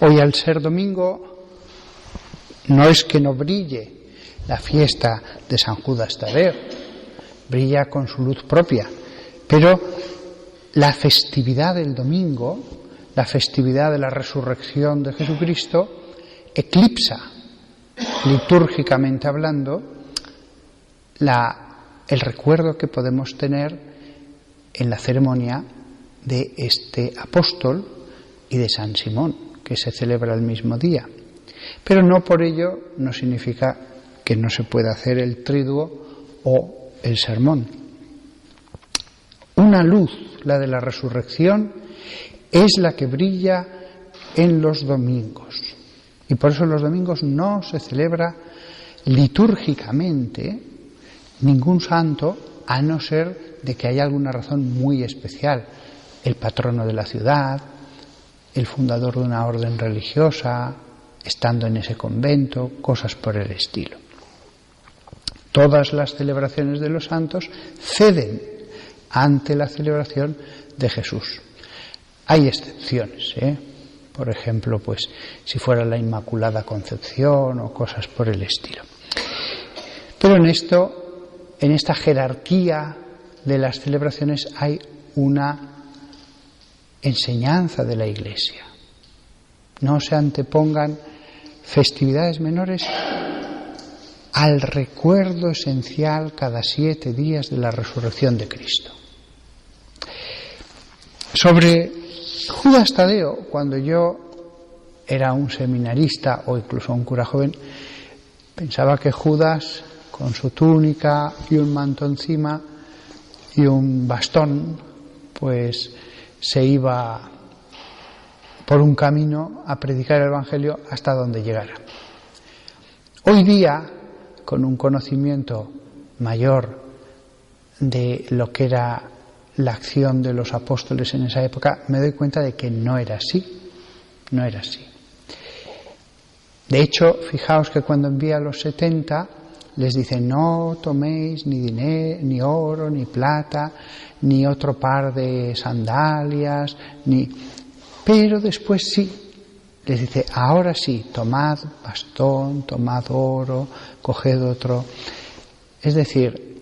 Hoy, al ser domingo, no es que no brille la fiesta de San Judas Tadeo, brilla con su luz propia, pero la festividad del domingo, la festividad de la resurrección de Jesucristo, eclipsa, litúrgicamente hablando, el recuerdo que podemos tener en la ceremonia de este apóstol y de San Simón, que se celebra el mismo día. Pero no por ello no significa que no se pueda hacer el triduo o el sermón. Una luz, la de la resurrección, es la que brilla en los domingos. Y por eso los domingos no se celebra litúrgicamente ningún santo, a no ser de que haya alguna razón muy especial. El patrono de la ciudad, el fundador de una orden religiosa, estando en ese convento, cosas por el estilo. Todas las celebraciones de los santos ceden ante la celebración de Jesús. Hay excepciones, por ejemplo, pues si fuera la Inmaculada Concepción o cosas por el estilo. Pero en esta jerarquía de las celebraciones hay una enseñanza de la Iglesia. No se antepongan festividades menores al recuerdo esencial cada 7 días de la resurrección de Cristo. Sobre Judas Tadeo, cuando yo era un seminarista o incluso un cura joven, pensaba que Judas, con su túnica y un manto encima y un bastón, pues se iba por un camino a predicar el Evangelio hasta donde llegara. Hoy día, con un conocimiento mayor de lo que era la acción de los apóstoles en esa época, me doy cuenta de que no era así. No era así. De hecho, fijaos que cuando envía a los 70, les dice: no toméis ni dinero, ni oro, ni plata, ni otro par de sandalias, pero después sí, les dice: ahora sí, tomad bastón, tomad oro, coged otro. Es decir,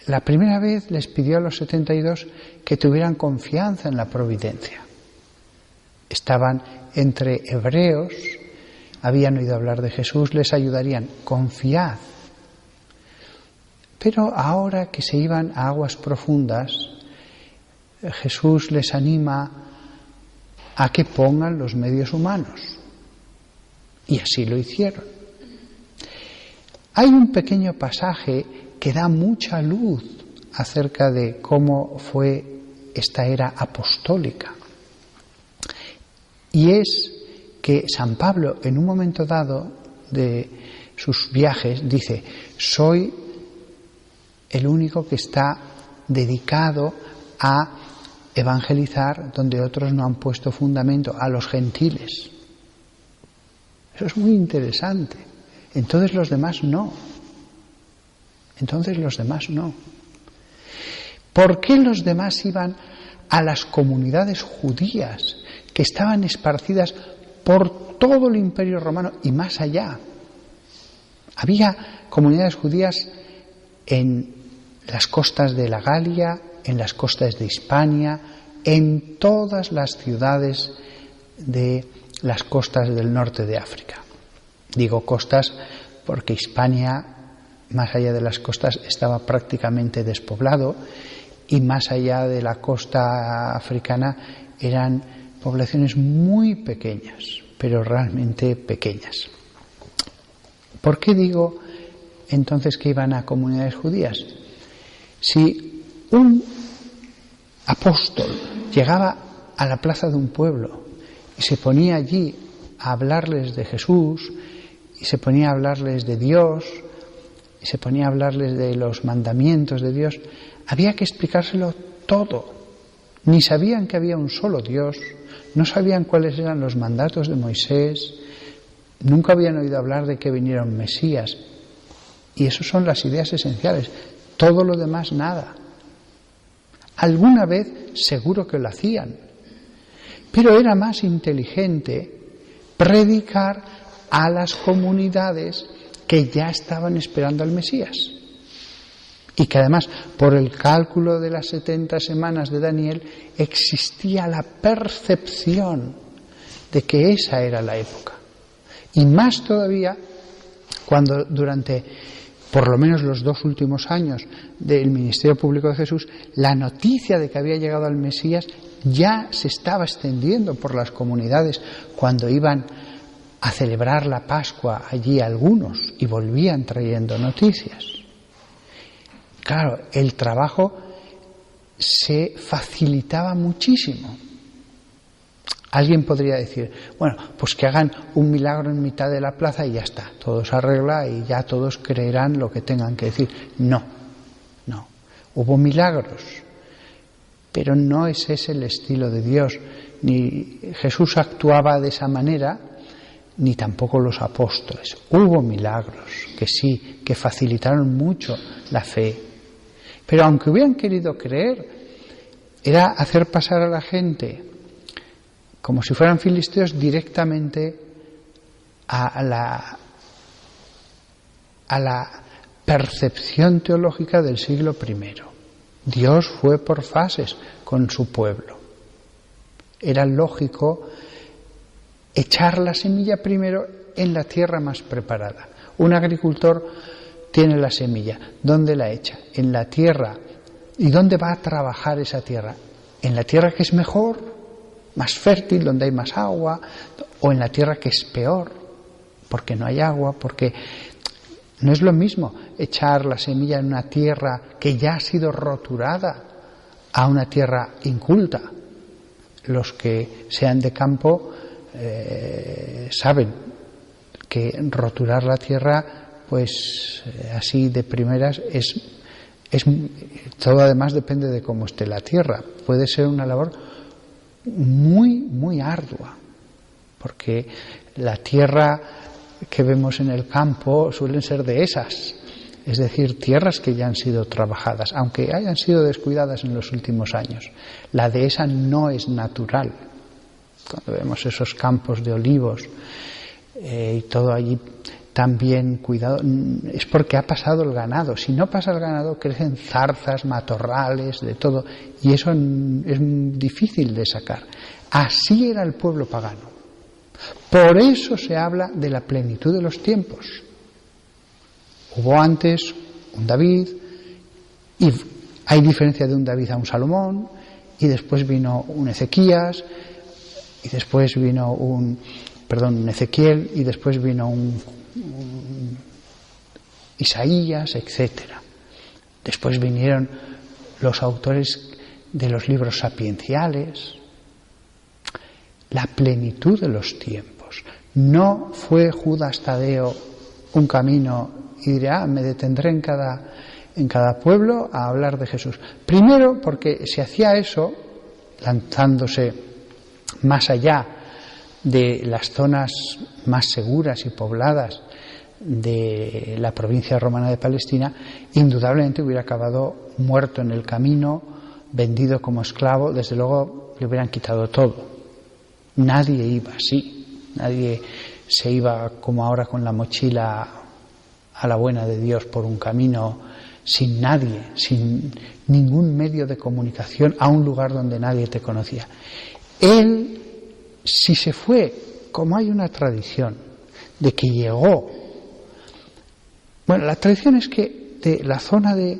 la primera vez les pidió a los 72 que tuvieran confianza en la providencia. Estaban entre hebreos, habían oído hablar de Jesús, les ayudarían, confiad. Pero ahora que se iban a aguas profundas, Jesús les anima a que pongan los medios humanos. Y así lo hicieron. Hay un pequeño pasaje que da mucha luz acerca de cómo fue esta era apostólica. Y es que San Pablo, en un momento dado de sus viajes, dice: soy el único que está dedicado a evangelizar donde otros no han puesto fundamento, a los gentiles. Eso es muy interesante. Entonces los demás no. ¿Por qué los demás iban a las comunidades judías que estaban esparcidas por todo el Imperio Romano y más allá? Había comunidades judías en las costas de la Galia, en las costas de Hispania, en todas las ciudades de las costas del norte de África. Digo costas porque Hispania, más allá de las costas, estaba prácticamente despoblado, y más allá de la costa africana eran poblaciones muy pequeñas, pero realmente pequeñas. ¿Por qué digo entonces que iban a comunidades judías? Si un apóstol llegaba a la plaza de un pueblo y se ponía allí a hablarles de Jesús, y se ponía a hablarles de Dios, y se ponía a hablarles de los mandamientos de Dios, había que explicárselo todo. Ni sabían que había un solo Dios, no sabían cuáles eran los mandatos de Moisés, nunca habían oído hablar de que viniera un Mesías. Y esas son las ideas esenciales. Todo lo demás, nada. Alguna vez seguro que lo hacían, Pero era más inteligente predicar a las comunidades que ya estaban esperando al Mesías. Y que además, por el cálculo de las 70 semanas de Daniel, existía la percepción de que esa era la época. Y más todavía cuando durante por lo menos los 2 últimos años del ministerio público de Jesús, la noticia de que había llegado el Mesías ya se estaba extendiendo por las comunidades cuando iban a celebrar la Pascua allí algunos y volvían trayendo noticias. Claro, el trabajo se facilitaba muchísimo. Alguien podría decir, bueno, pues que hagan un milagro en mitad de la plaza y ya está, todo se arregla y ya todos creerán lo que tengan que decir. No, hubo milagros, pero no es ese el estilo de Dios. Ni Jesús actuaba de esa manera, ni tampoco los apóstoles. Hubo milagros, que sí, que facilitaron mucho la fe. Pero aunque hubieran querido creer, era hacer pasar a la gente como si fueran filisteos directamente a la percepción teológica del siglo I. Dios fue por fases con su pueblo. Era lógico echar la semilla primero en la tierra más preparada. Un agricultor tiene la semilla. ¿Dónde la echa? En la tierra. ¿Y dónde va a trabajar esa tierra? En la tierra que es mejor, más fértil, donde hay más agua, o en la tierra que es peor, porque no hay agua, porque no es lo mismo echar la semilla en una tierra que ya ha sido roturada a una tierra inculta. Los que sean de campo saben que roturar la tierra, pues así de primeras, es todo además depende de cómo esté la tierra. Puede ser una labor muy, muy ardua, porque la tierra que vemos en el campo suelen ser dehesas, es decir, tierras que ya han sido trabajadas, aunque hayan sido descuidadas en los últimos años. La dehesa no es natural. Cuando vemos esos campos de olivos y todo allí tan bien cuidado, es porque ha pasado el ganado. Si no pasa el ganado, crecen zarzas, matorrales, de todo, y eso es difícil de sacar. Así era el pueblo pagano. Por eso se habla de la plenitud de los tiempos. Hubo antes un David, y hay diferencia de un David a un Salomón, y después vino un Ezequías, y después vino un Ezequiel, y después vino un Isaías, etcétera. Después vinieron los autores de los libros sapienciales. La plenitud de los tiempos. No fue Judas Tadeo un camino y dirá, me detendré en cada pueblo a hablar de Jesús. Primero porque se hacía eso lanzándose más allá de las zonas más seguras y pobladas de la provincia romana de Palestina, indudablemente hubiera acabado muerto en el camino, vendido como esclavo. Desde luego le hubieran quitado todo. Nadie iba así, nadie se iba como ahora con la mochila a la buena de Dios por un camino sin nadie, sin ningún medio de comunicación, a un lugar donde nadie te conocía. Él, si se fue, como hay una tradición de que llegó, bueno, la tradición es que de la zona de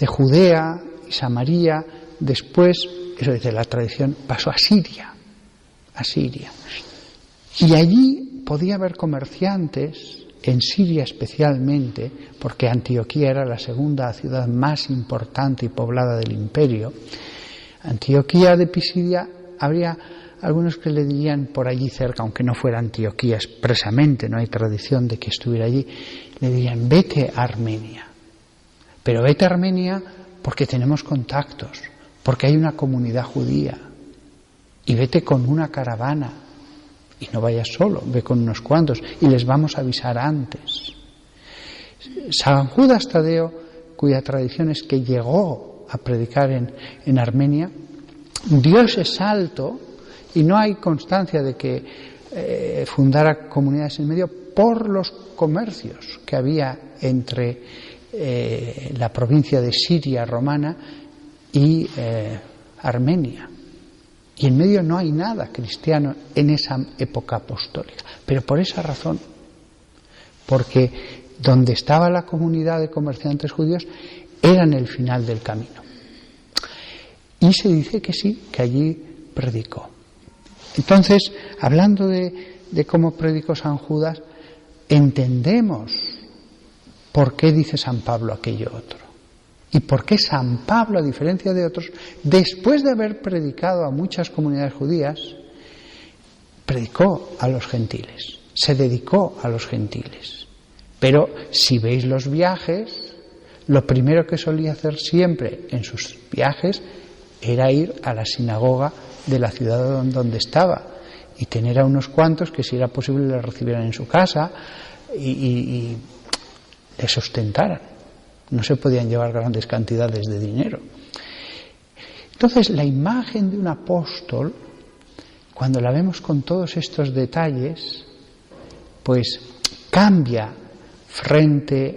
Judea y Samaria, después, eso dice la tradición, pasó a Siria. Y allí podía haber comerciantes, en Siria especialmente, porque Antioquía era la segunda ciudad más importante y poblada del imperio. Antioquía de Pisidia, habría algunos que le dirían por allí cerca, aunque no fuera Antioquía expresamente, no hay tradición de que estuviera allí, le dirían, vete a Armenia. Pero vete a Armenia porque tenemos contactos, porque hay una comunidad judía. Y vete con una caravana, y no vayas solo, ve con unos cuantos, y les vamos a avisar antes. San Judas Tadeo, cuya tradición es que llegó a predicar en Armenia, dio ese salto y no hay constancia de que fundara comunidades en medio por los comercios que había entre la provincia de Siria romana y Armenia. Y en medio no hay nada cristiano en esa época apostólica. Pero por esa razón, porque donde estaba la comunidad de comerciantes judíos era en el final del camino. Y se dice que sí, que allí predicó. Entonces, hablando de cómo predicó San Judas, entendemos por qué dice San Pablo aquello otro. Y por qué San Pablo, a diferencia de otros, después de haber predicado a muchas comunidades judías, predicó a los gentiles, se dedicó a los gentiles. Pero si veis los viajes, lo primero que solía hacer siempre en sus viajes era ir a la sinagoga de la ciudad donde estaba y tener a unos cuantos que, si era posible, le recibieran en su casa y le sustentaran. No se podían llevar grandes cantidades de dinero. Entonces, la imagen de un apóstol, cuando la vemos con todos estos detalles, pues cambia frente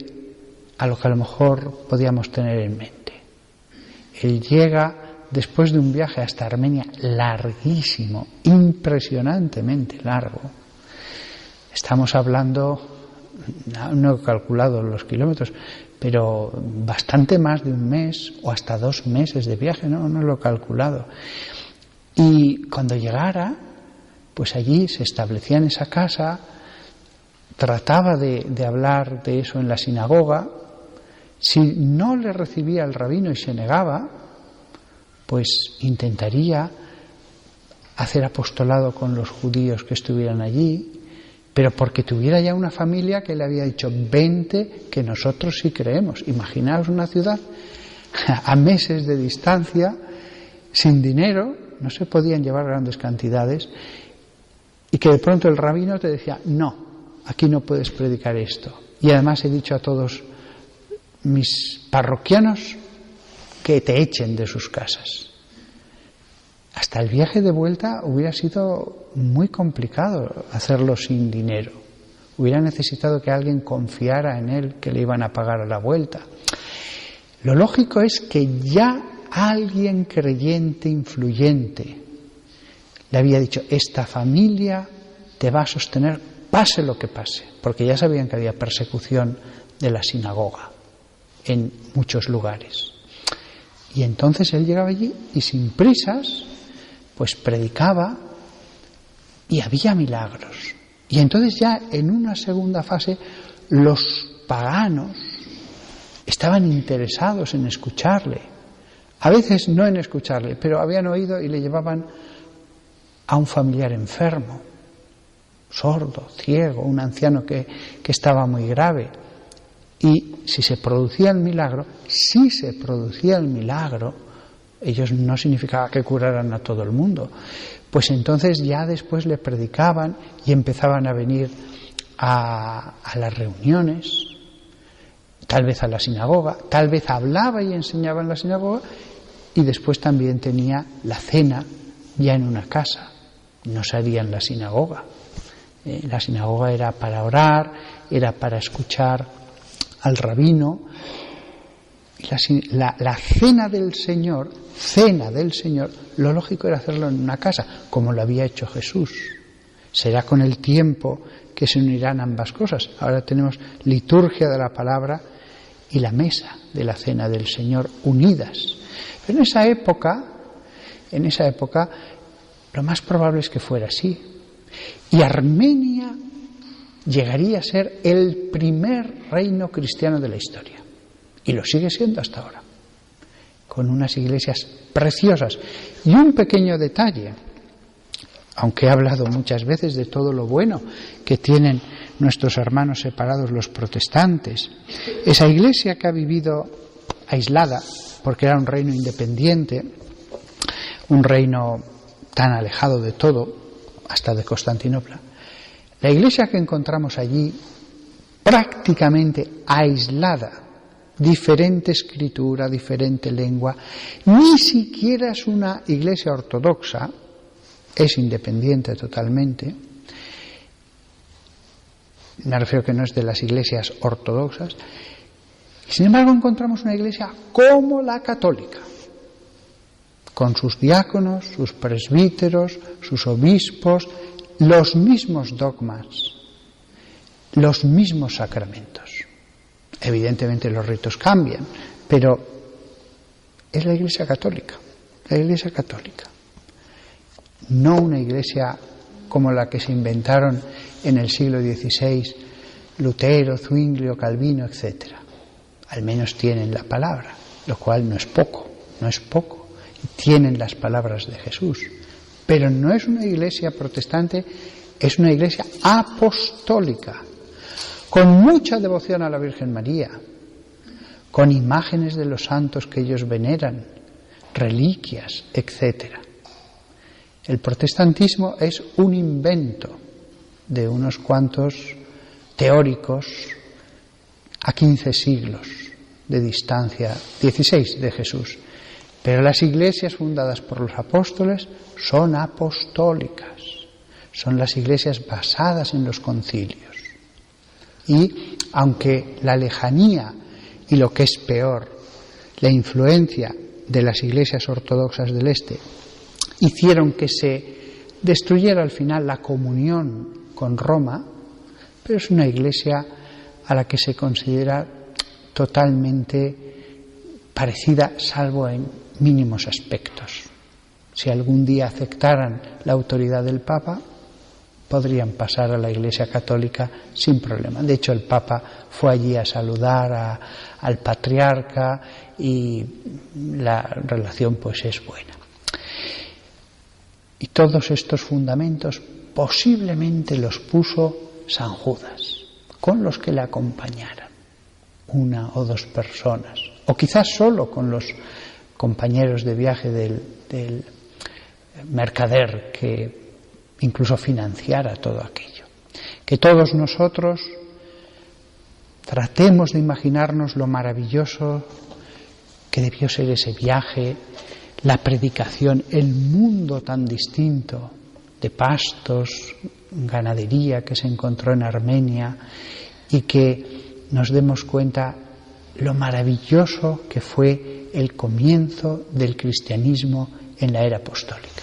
a lo que a lo mejor podíamos tener en mente. Él llega después de un viaje hasta Armenia larguísimo, impresionantemente largo. Estamos hablando, no he calculado los kilómetros, pero bastante más de un mes o hasta 2 meses de viaje, no lo he calculado. Y cuando llegara, pues allí se establecía en esa casa, trataba de hablar de eso en la sinagoga. Si no le recibía el rabino y se negaba, pues intentaría hacer apostolado con los judíos que estuvieran allí, pero porque tuviera ya una familia que le había dicho: vente, que nosotros sí creemos. Imaginaos una ciudad a meses de distancia, sin dinero, no se podían llevar grandes cantidades, y que de pronto el rabino te decía: no, aquí no puedes predicar esto. Y además he dicho a todos mis parroquianos que te echen de sus casas. Hasta el viaje de vuelta hubiera sido muy complicado hacerlo sin dinero. Hubiera necesitado que alguien confiara en él que le iban a pagar a la vuelta. Lo lógico es que ya alguien creyente, influyente, le había dicho: esta familia te va a sostener pase lo que pase, porque ya sabían que había persecución de la sinagoga en muchos lugares. Y entonces él llegaba allí y sin prisas pues predicaba, y había milagros. Y entonces ya en una segunda fase los paganos estaban interesados en escucharle. A veces no en escucharle, pero habían oído y le llevaban a un familiar enfermo, sordo, ciego, un anciano que estaba muy grave. Y si se producía el milagro, ellos no significaba que curaran a todo el mundo, pues entonces ya después le predicaban y empezaban a venir a las reuniones, tal vez a la sinagoga, tal vez hablaba y enseñaba en la sinagoga, y después también tenía la cena ya en una casa, no se haría en la sinagoga. La sinagoga era para orar, era para escuchar al rabino. La cena del Señor, lo lógico era hacerlo en una casa, como lo había hecho Jesús. Será con el tiempo que se unirán ambas cosas. Ahora tenemos liturgia de la palabra y la mesa de la cena del Señor unidas. Pero en esa época, lo más probable es que fuera así. Y Armenia llegaría a ser el primer reino cristiano de la historia. Y lo sigue siendo hasta ahora, con unas iglesias preciosas. Y un pequeño detalle, aunque he hablado muchas veces de todo lo bueno que tienen nuestros hermanos separados, los protestantes, esa iglesia que ha vivido aislada, porque era un reino independiente, un reino tan alejado de todo, hasta de Constantinopla, la iglesia que encontramos allí, prácticamente aislada, diferente escritura, diferente lengua, ni siquiera es una iglesia ortodoxa, es independiente totalmente. Me refiero que no es de las iglesias ortodoxas. Sin embargo, encontramos una iglesia como la católica, con sus diáconos, sus presbíteros, sus obispos, los mismos dogmas, los mismos sacramentos. Evidentemente los ritos cambian, pero es la Iglesia católica, la Iglesia católica. No una iglesia como la que se inventaron en el siglo XVI Lutero, Zwinglio, Calvino, etc. Al menos tienen la palabra, lo cual no es poco, no es poco. Tienen las palabras de Jesús, pero no es una iglesia protestante, es una iglesia apostólica, con mucha devoción a la Virgen María, con imágenes de los santos que ellos veneran, reliquias, etc. El protestantismo es un invento de unos cuantos teóricos a 15 siglos de distancia, 16 de Jesús. Pero las iglesias fundadas por los apóstoles son apostólicas, son las iglesias basadas en los concilios. Y aunque la lejanía y lo que es peor, la influencia de las iglesias ortodoxas del Este hicieron que se destruyera al final la comunión con Roma, pero es una iglesia a la que se considera totalmente parecida, salvo en mínimos aspectos. Si algún día aceptaran la autoridad del Papa, podrían pasar a la Iglesia Católica sin problema. De hecho, el Papa fue allí a saludar al patriarca y la relación pues es buena. Y todos estos fundamentos posiblemente los puso San Judas, con los que le acompañaran, una o dos personas, o quizás solo con los compañeros de viaje del mercader que incluso financiara todo aquello. Que todos nosotros tratemos de imaginarnos lo maravilloso que debió ser ese viaje, la predicación, el mundo tan distinto de pastos, ganadería que se encontró en Armenia, y que nos demos cuenta lo maravilloso que fue el comienzo del cristianismo en la era apostólica.